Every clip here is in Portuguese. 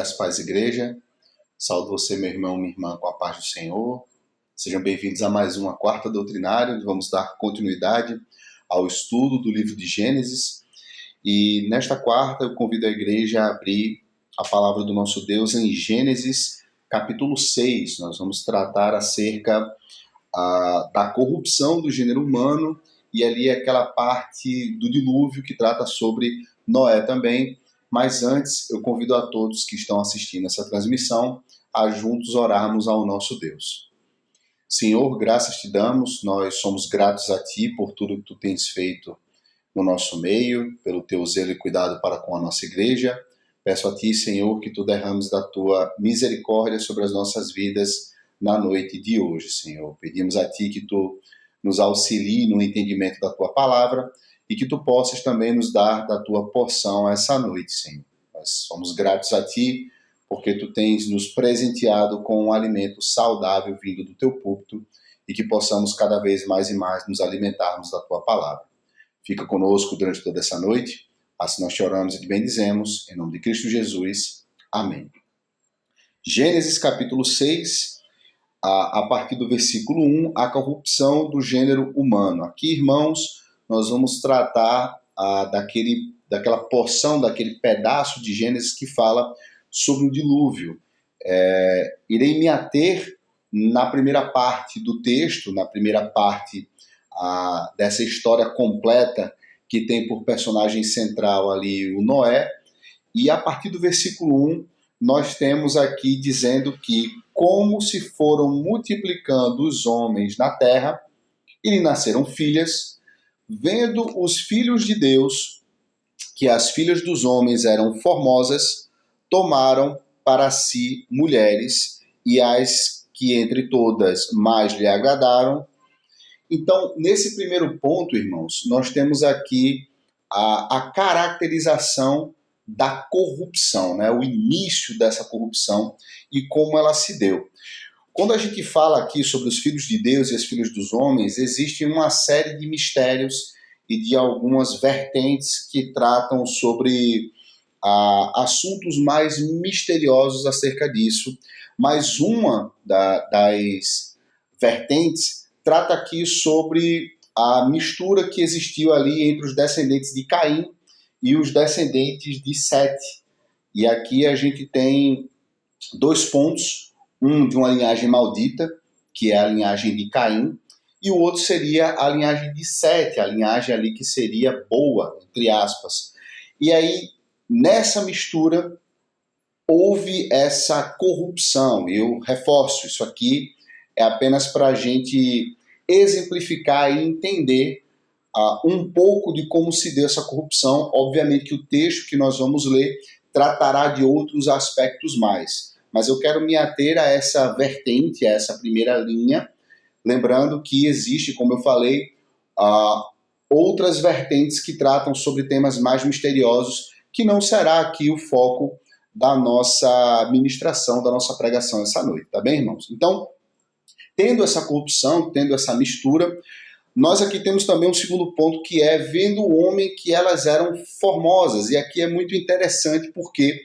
Graça e Paz, Igreja. Saúdo você, meu irmão, minha irmã, com a paz do Senhor. Sejam bem-vindos a mais uma Quarta Doutrinária, onde vamos dar continuidade ao estudo do livro de Gênesis. E nesta quarta eu convido a igreja a abrir a palavra do nosso Deus em Gênesis, capítulo 6. Nós vamos tratar acerca da corrupção do gênero humano e ali aquela parte do dilúvio que trata sobre Noé também. Mas antes, eu convido a todos que estão assistindo essa transmissão a juntos orarmos ao nosso Deus. Senhor, graças te damos, nós somos gratos a Ti por tudo que Tu tens feito no nosso meio, pelo Teu zelo e cuidado para com a nossa igreja. Peço a Ti, Senhor, que Tu derrames da Tua misericórdia sobre as nossas vidas na noite de hoje, Senhor. Pedimos a Ti que Tu nos auxilie no entendimento da Tua palavra e que Tu possas também nos dar da Tua porção essa noite, Senhor. Nós somos gratos a Ti, porque Tu tens nos presenteado com um alimento saudável vindo do Teu púlpito e que possamos cada vez mais e mais nos alimentarmos da Tua palavra. Fica conosco durante toda essa noite, assim nós te oramos e te bendizemos, em nome de Cristo Jesus. Amém. Gênesis capítulo 6, a partir do versículo 1, a corrupção do gênero humano. Aqui, irmãos, nós vamos tratar daquela porção, daquele pedaço de Gênesis que fala sobre o dilúvio. Irei me ater na primeira parte do texto, na primeira parte dessa história completa que tem por personagem central ali o Noé, e a partir do versículo 1 nós temos aqui dizendo que como se foram multiplicando os homens na terra, e lhe nasceram filhas, vendo os filhos de Deus que as filhas dos homens eram formosas, tomaram para si mulheres, e as que entre todas mais lhe agradaram. Então, nesse primeiro ponto, irmãos, nós temos aqui a caracterização da corrupção, né? O início dessa corrupção e como ela se deu. Quando a gente fala aqui sobre os filhos de Deus e as filhas dos homens, existe uma série de mistérios e de algumas vertentes que tratam sobre assuntos mais misteriosos acerca disso. Mas uma das vertentes trata aqui sobre a mistura que existiu ali entre os descendentes de Caim e os descendentes de Sete. E aqui a gente tem dois pontos, um de uma linhagem maldita, que é a linhagem de Caim, e o outro seria a linhagem de Sete, a linhagem ali que seria boa, entre aspas. E aí, nessa mistura, houve essa corrupção. Eu reforço, isso aqui é apenas para a gente exemplificar e entender um pouco de como se deu essa corrupção. Obviamente que o texto que nós vamos ler tratará de outros aspectos mais, mas eu quero me ater a essa vertente, a essa primeira linha, lembrando que existe, como eu falei, outras vertentes que tratam sobre temas mais misteriosos, que não será aqui o foco da nossa ministração, da nossa pregação essa noite, tá bem, irmãos? Então, tendo essa corrupção, tendo essa mistura, nós aqui temos também um segundo ponto, que é vendo o homem que elas eram formosas. E aqui é muito interessante porque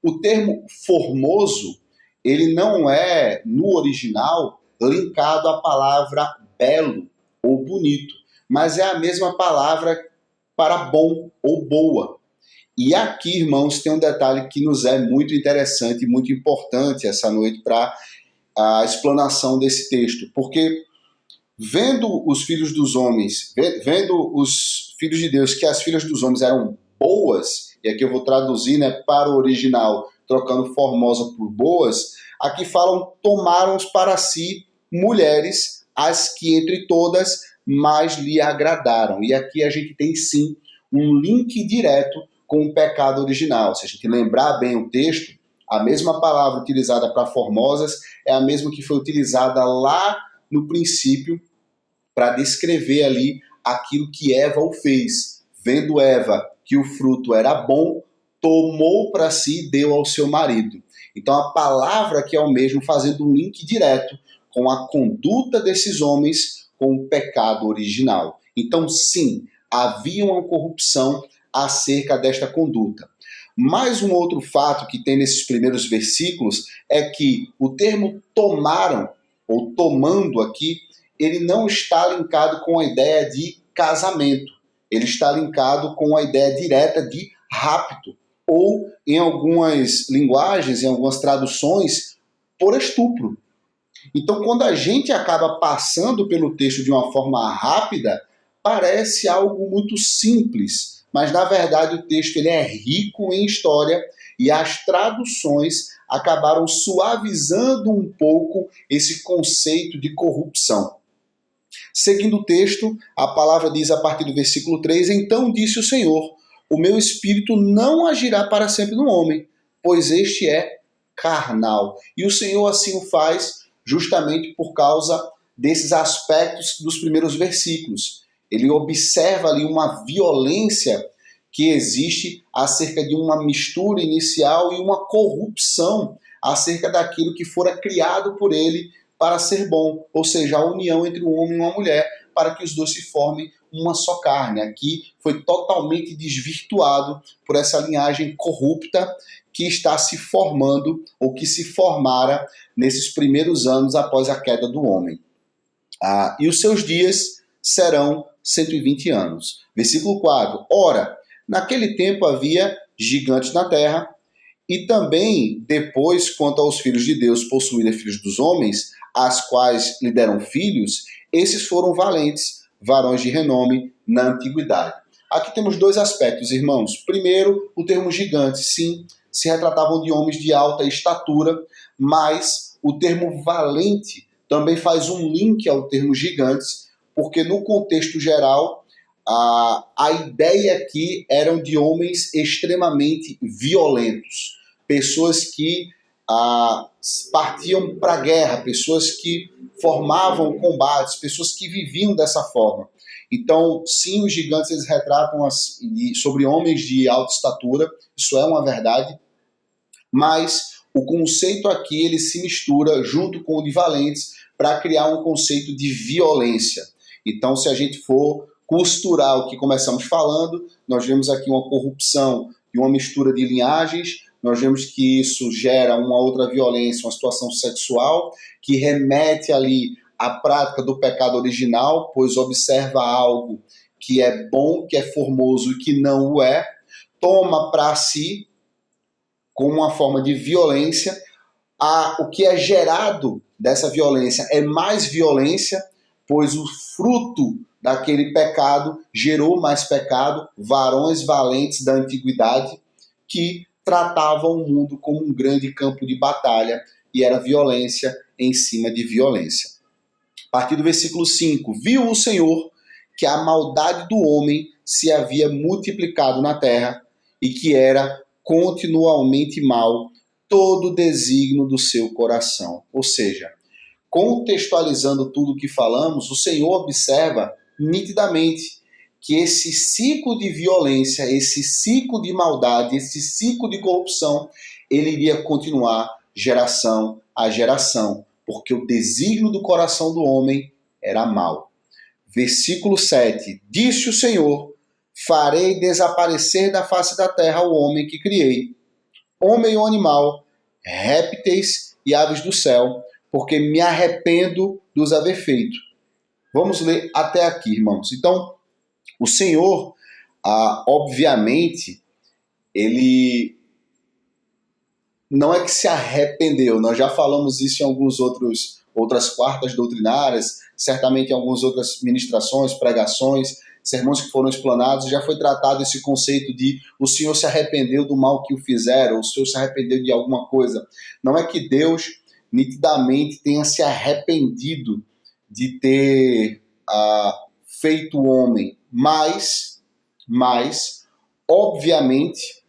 o termo formoso, ele não é, no original, linkado à palavra belo ou bonito, mas é a mesma palavra para bom ou boa. E aqui, irmãos, tem um detalhe que nos é muito interessante e muito importante essa noite para a explanação desse texto, porque vendo os filhos dos homens, vendo os filhos de Deus que as filhas dos homens eram boas, e aqui eu vou traduzir, né, para o original, trocando formosa por boas, aqui falam, tomaram para si mulheres, as que entre todas mais lhe agradaram. E aqui a gente tem sim um link direto com o pecado original. Se a gente lembrar bem o texto, a mesma palavra utilizada para formosas é a mesma que foi utilizada lá no princípio para descrever ali aquilo que Eva o fez. Vendo Eva que o fruto era bom, tomou para si e deu ao seu marido. Então a palavra que é o mesmo, fazendo um link direto com a conduta desses homens com o pecado original. Então sim, havia uma corrupção acerca desta conduta. Mais um outro fato que tem nesses primeiros versículos é que o termo tomaram, ou tomando aqui, ele não está linkado com a ideia de casamento. Ele está linkado com a ideia direta de rapto, ou em algumas linguagens, em algumas traduções, por estupro. Então, quando a gente acaba passando pelo texto de uma forma rápida, parece algo muito simples, mas na verdade o texto ele é rico em história e as traduções acabaram suavizando um pouco esse conceito de corrupção. Seguindo o texto, a palavra diz a partir do versículo 3: Então disse o Senhor, o meu espírito não agirá para sempre no homem, pois este é carnal. E o Senhor assim o faz justamente por causa desses aspectos dos primeiros versículos. Ele observa ali uma violência que existe acerca de uma mistura inicial e uma corrupção acerca daquilo que fora criado por ele para ser bom, ou seja, a união entre um homem e uma mulher, para que os dois se formem uma só carne. Aqui foi totalmente desvirtuado por essa linhagem corrupta que está se formando, ou que se formara nesses primeiros anos após a queda do homem. E os seus dias serão 120 anos. Versículo 4. Ora, naquele tempo havia gigantes na terra, e também depois, quanto aos filhos de Deus possuírem filhos dos homens, as quais lhe deram filhos, esses foram valentes, varões de renome na antiguidade. Aqui temos dois aspectos, irmãos. Primeiro, o termo gigante, sim, se retratavam de homens de alta estatura, mas o termo valente também faz um link ao termo gigantes, porque no contexto geral, a ideia aqui eram de homens extremamente violentos, pessoas que partiam para a guerra, pessoas que formavam combates, pessoas que viviam dessa forma. Então, sim, os gigantes eles retratam sobre homens de alta estatura, isso é uma verdade, mas o conceito aqui ele se mistura junto com o de valentes para criar um conceito de violência. Então, se a gente for costurar o que começamos falando, nós vemos aqui uma corrupção e uma mistura de linhagens, nós vemos que isso gera uma outra violência, uma situação sexual, que remete ali à prática do pecado original, pois observa algo que é bom, que é formoso e que não o é, toma para si, com uma forma de violência, o que é gerado dessa violência é mais violência, pois o fruto daquele pecado gerou mais pecado, varões valentes da antiguidade que tratavam o mundo como um grande campo de batalha e era violência em cima de violência. A partir do versículo 5, viu o Senhor que a maldade do homem se havia multiplicado na terra e que era continuamente mal todo o desígnio do seu coração. Ou seja, contextualizando tudo o que falamos, o Senhor observa nitidamente que esse ciclo de violência, esse ciclo de maldade, esse ciclo de corrupção, ele iria continuar geração a geração, porque o desígnio do coração do homem era mau. Versículo 7, disse o Senhor, farei desaparecer da face da terra o homem que criei, homem ou animal, répteis e aves do céu, porque me arrependo dos haver feito. Vamos ler até aqui, irmãos. Então, o Senhor, obviamente, ele não é que se arrependeu. Nós já falamos isso em outras quartas doutrinárias, certamente em algumas outras ministrações, pregações, sermões que foram explanados, já foi tratado esse conceito de o Senhor se arrependeu do mal que o fizeram, ou o Senhor se arrependeu de alguma coisa. Não é que Deus nitidamente tenha se arrependido de ter feito o homem, mas, obviamente,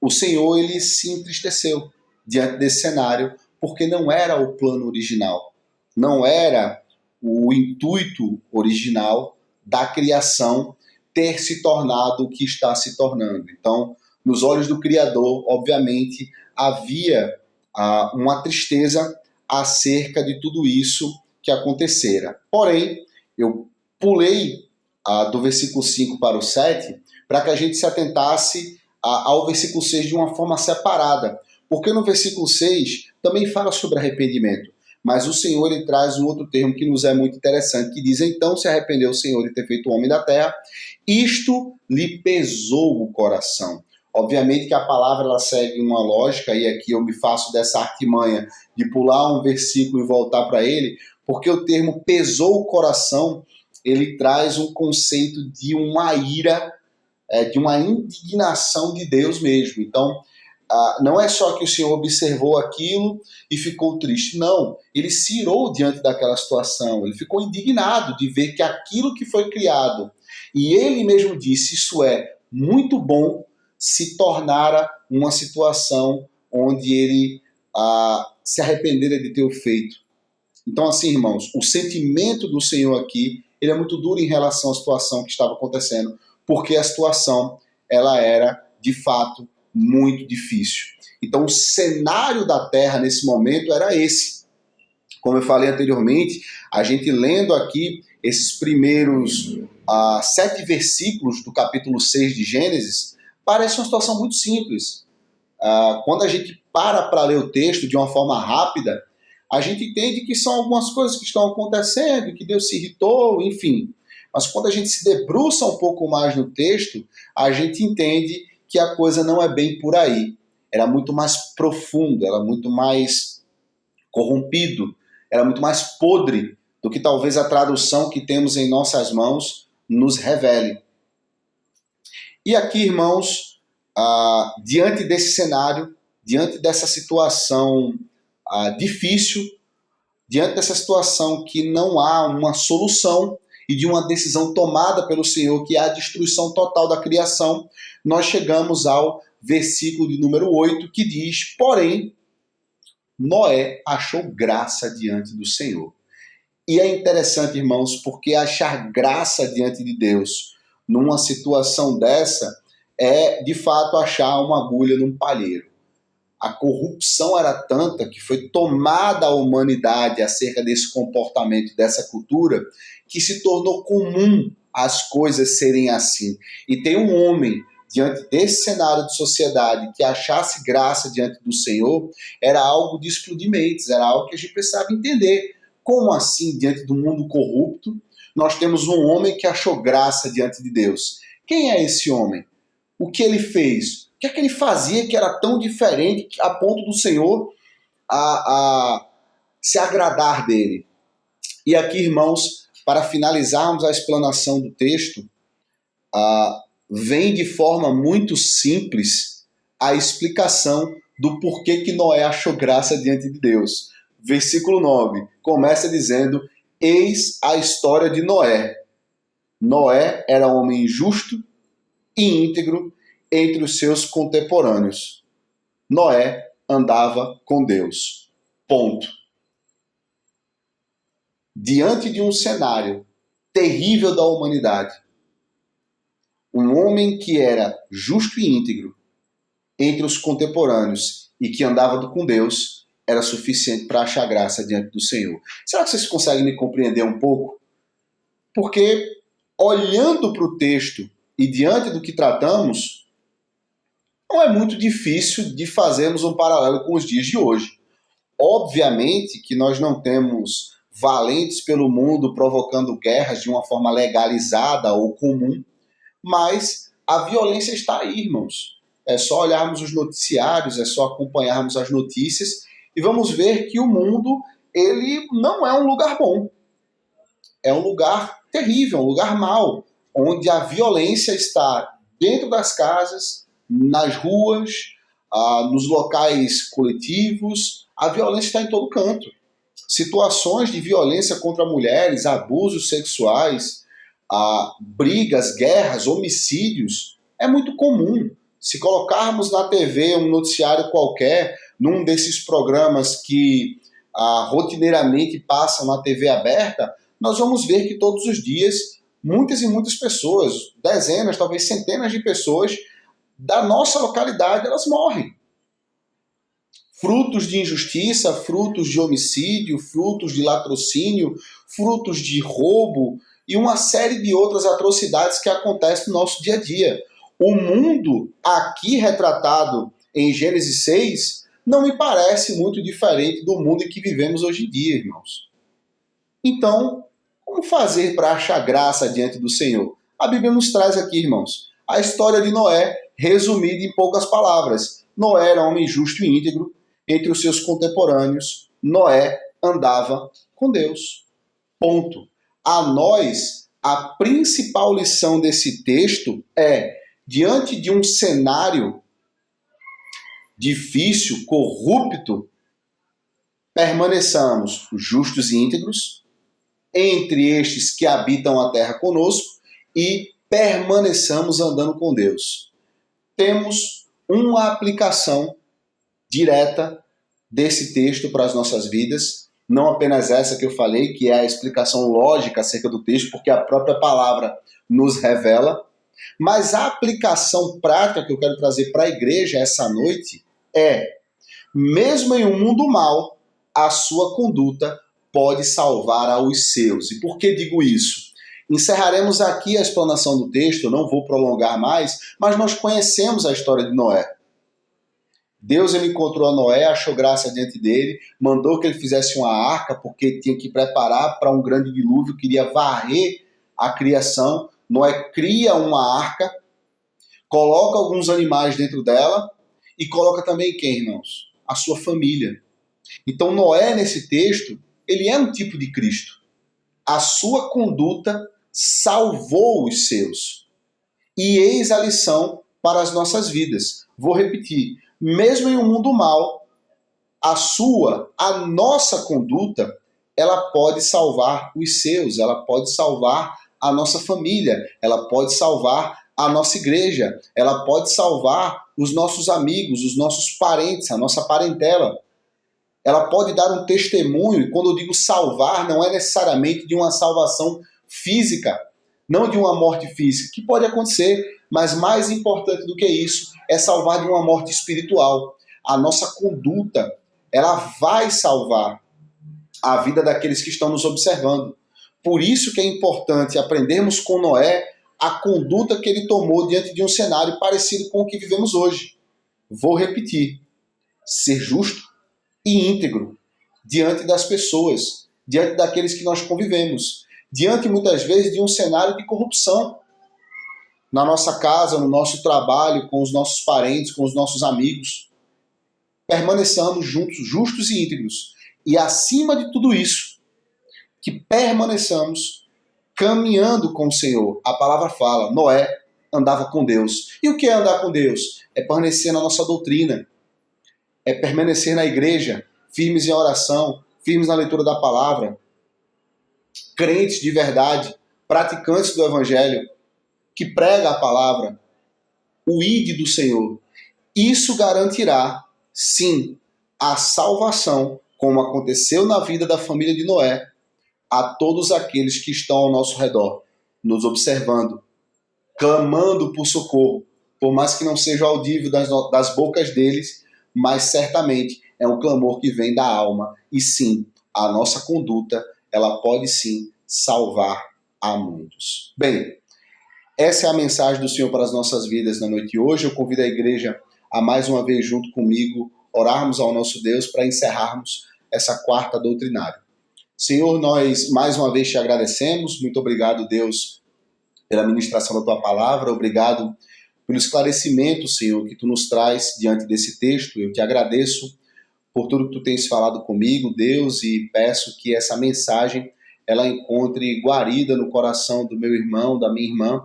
o Senhor ele se entristeceu diante desse cenário, porque não era o plano original, não era o intuito original da criação ter se tornado o que está se tornando. Então, nos olhos do Criador, obviamente, havia uma tristeza acerca de tudo isso que acontecera. Porém, eu pulei do versículo 5 para o 7 para que a gente se atentasse ao versículo 6 de uma forma separada, porque no versículo 6 também fala sobre arrependimento, mas o Senhor ele traz um outro termo que nos é muito interessante, que diz: então se arrependeu o Senhor de ter feito o homem da terra, isto lhe pesou o coração. Obviamente que a palavra ela segue uma lógica, e aqui eu me faço dessa artimanha de pular um versículo e voltar para ele, porque o termo pesou o coração, ele traz um conceito de uma ira, de uma indignação de Deus mesmo. Então, não é só que o Senhor observou aquilo e ficou triste, não. Ele se irou diante daquela situação, ele ficou indignado de ver que aquilo que foi criado, e ele mesmo disse, isso é muito bom, se tornara uma situação onde ele se arrependera de ter o feito. Então, assim, irmãos, o sentimento do Senhor aqui, ele é muito duro em relação à situação que estava acontecendo, porque a situação, ela era, de fato, muito difícil. Então, o cenário da terra nesse momento era esse. Como eu falei anteriormente, a gente lendo aqui esses primeiros 7 versículos do capítulo 6 de Gênesis, parece uma situação muito simples. Quando a gente para ler o texto de uma forma rápida, a gente entende que são algumas coisas que estão acontecendo, que Deus se irritou, enfim. Mas quando a gente se debruça um pouco mais no texto, a gente entende que a coisa não é bem por aí. Era muito mais profundo, era muito mais corrompido, era muito mais podre do que talvez a tradução que temos em nossas mãos nos revele. E aqui, irmãos, diante desse cenário, diante dessa situação difícil, diante dessa situação que não há uma solução e de uma decisão tomada pelo Senhor, que é a destruição total da criação, nós chegamos ao versículo de número 8, que diz: porém, Noé achou graça diante do Senhor. E é interessante, irmãos, porque achar graça diante de Deus numa situação dessa é, de fato, achar uma agulha num palheiro. A corrupção era tanta que foi tomada a humanidade acerca desse comportamento, dessa cultura, que se tornou comum as coisas serem assim. E tem um homem, diante desse cenário de sociedade, que achasse graça diante do Senhor, era algo de explodir mentes, era algo que a gente precisava entender. Como assim, diante do mundo corrupto, nós temos um homem que achou graça diante de Deus? Quem é esse homem? O que ele fez? O que é que ele fazia que era tão diferente a ponto do Senhor se agradar dele? E aqui, irmãos, para finalizarmos a explanação do texto, vem de forma muito simples a explicação do porquê que Noé achou graça diante de Deus. Versículo 9 começa dizendo: eis a história de Noé. Noé era homem justo e íntegro entre os seus contemporâneos. Noé andava com Deus. Ponto. Diante de um cenário terrível da humanidade, um homem que era justo e íntegro entre os contemporâneos e que andava com Deus era suficiente para achar graça diante do Senhor. Será que vocês conseguem me compreender um pouco? Porque, olhando para o texto e diante do que tratamos, não é muito difícil de fazermos um paralelo com os dias de hoje. Obviamente que nós não temos valentes pelo mundo provocando guerras de uma forma legalizada ou comum, mas a violência está aí, irmãos. É só olharmos os noticiários, é só acompanharmos as notícias e vamos ver que o mundo, ele não é um lugar bom. É um lugar terrível, um lugar mau, onde a violência está dentro das casas, nas ruas, nos locais coletivos. A violência está em todo canto. Situações de violência contra mulheres, abusos sexuais, brigas, guerras, homicídios, é muito comum. Se colocarmos na TV um noticiário qualquer, num desses programas que rotineiramente passam na TV aberta, nós vamos ver que todos os dias muitas e muitas pessoas, dezenas, talvez centenas de pessoas da nossa localidade, elas morrem. Frutos de injustiça, frutos de homicídio, frutos de latrocínio, frutos de roubo e uma série de outras atrocidades que acontecem no nosso dia a dia. O mundo aqui retratado em Gênesis 6 não me parece muito diferente do mundo em que vivemos hoje em dia, irmãos. Então, como fazer para achar graça diante do Senhor? A Bíblia nos traz aqui, irmãos, a história de Noé, resumida em poucas palavras. Noé era um homem justo e íntegro. Entre os seus contemporâneos, Noé andava com Deus. Ponto. A nós, a principal lição desse texto é, diante de um cenário difícil, corrupto, permaneçamos justos e íntegros entre estes que habitam a terra conosco e permaneçamos andando com Deus. Temos uma aplicação direta desse texto para as nossas vidas, não apenas essa que eu falei, que é a explicação lógica acerca do texto, porque a própria palavra nos revela, mas a aplicação prática que eu quero trazer para a igreja essa noite é, mesmo em um mundo mau, a sua conduta pode salvar aos seus. E por que digo isso? Encerraremos aqui a explanação do texto, eu não vou prolongar mais, mas nós conhecemos a história de Noé. Deus ele encontrou a Noé, achou graça diante dele, mandou que ele fizesse uma arca, porque tinha que preparar para um grande dilúvio, queria varrer a criação. Noé cria uma arca, coloca alguns animais dentro dela e coloca também quem, irmãos? A sua família. Então Noé, nesse texto, ele é um tipo de Cristo. A sua conduta salvou os seus. E eis a lição para as nossas vidas. Vou repetir. Mesmo em um mundo mau, a nossa conduta, ela pode salvar os seus, ela pode salvar a nossa família, ela pode salvar a nossa igreja, ela pode salvar os nossos amigos, os nossos parentes, a nossa parentela. Ela pode dar um testemunho, e quando eu digo salvar, não é necessariamente de uma salvação física, não de uma morte física, que pode acontecer, mas mais importante do que isso, é salvar de uma morte espiritual. A nossa conduta, ela vai salvar a vida daqueles que estão nos observando. Por isso que é importante aprendermos com Noé a conduta que ele tomou diante de um cenário parecido com o que vivemos hoje. Vou repetir, ser justo e íntegro diante das pessoas, diante daqueles que nós convivemos, diante muitas vezes de um cenário de corrupção na nossa casa, no nosso trabalho, com os nossos parentes, com os nossos amigos. Permaneçamos juntos, justos e íntegros. E acima de tudo isso, que permaneçamos caminhando com o Senhor. A palavra fala, Noé andava com Deus. E o que é andar com Deus? É permanecer na nossa doutrina, é permanecer na igreja, firmes em oração, firmes na leitura da palavra, crentes de verdade, praticantes do evangelho, que prega a palavra, o ide do Senhor. Isso garantirá, sim, a salvação, como aconteceu na vida da família de Noé, a todos aqueles que estão ao nosso redor, nos observando, clamando por socorro, por mais que não seja audível das bocas deles, mas certamente é um clamor que vem da alma. E sim, a nossa conduta, ela pode sim salvar a muitos. Bem, essa é a mensagem do Senhor para as nossas vidas na noite de hoje. Eu convido a igreja a mais uma vez junto comigo orarmos ao nosso Deus para encerrarmos essa quarta doutrinária. Senhor, nós mais uma vez te agradecemos. Muito obrigado, Deus, pela ministração da tua palavra. Obrigado pelo esclarecimento, Senhor, que tu nos traz diante desse texto. Eu te agradeço por tudo que tu tens falado comigo, Deus, e peço que essa mensagem ela encontre guarida no coração do meu irmão, da minha irmã,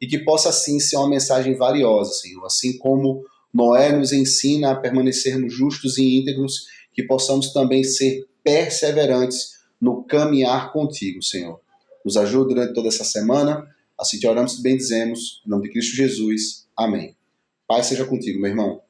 e que possa, assim, ser uma mensagem valiosa, Senhor. Assim como Noé nos ensina a permanecermos justos e íntegros, que possamos também ser perseverantes no caminhar contigo, Senhor. Nos ajude durante toda essa semana. Assim te oramos e bendizemos. Em nome de Cristo Jesus. Amém. Pai seja contigo, meu irmão.